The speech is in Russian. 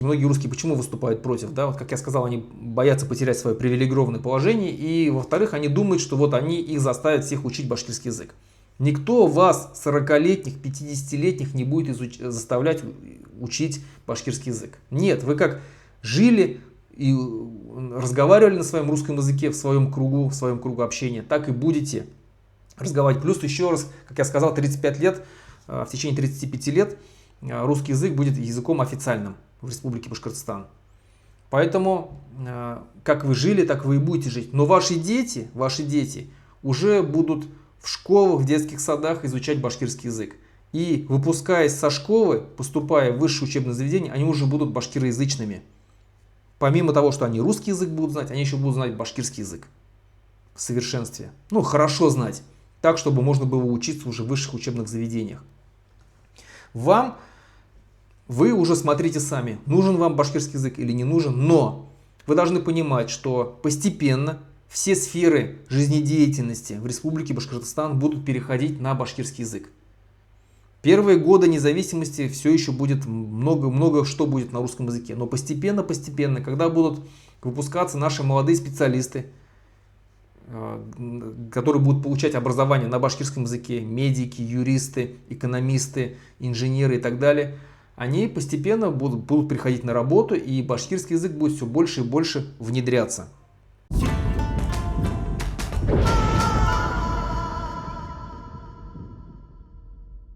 Многие русские почему выступают против? Да? Вот, как я сказал, они боятся потерять свое привилегированное положение, и, во-вторых, они думают, что вот они их заставят всех учить башкирский язык. Никто вас, 40-летних, 50-летних, не будет заставлять учить башкирский язык. Нет, вы как жили и разговаривали на своем русском языке в своем кругу общения, так и будете разговаривать. Плюс еще раз, как я сказал, 35 лет, в течение 35 лет русский язык будет языком официальным в Республике Башкортостан. Поэтому, как вы жили, так вы и будете жить. Но ваши дети уже будут в школах, в детских садах изучать башкирский язык. И выпускаясь со школы, поступая в высшее учебное заведение, они уже будут башкироязычными. Помимо того, что они русский язык будут знать, они еще будут знать башкирский язык в совершенстве. Ну, хорошо знать. Так, чтобы можно было учиться уже в высших учебных заведениях. Вы уже смотрите сами, нужен вам башкирский язык или не нужен, но вы должны понимать, что постепенно все сферы жизнедеятельности в Республике Башкортостан будут переходить на башкирский язык. Первые годы независимости все еще будет много что будет на русском языке, но постепенно, когда будут выпускаться наши молодые специалисты, которые будут получать образование на башкирском языке, медики, юристы, экономисты, инженеры и так далее, они постепенно будут приходить на работу, и башкирский язык будет все больше и больше внедряться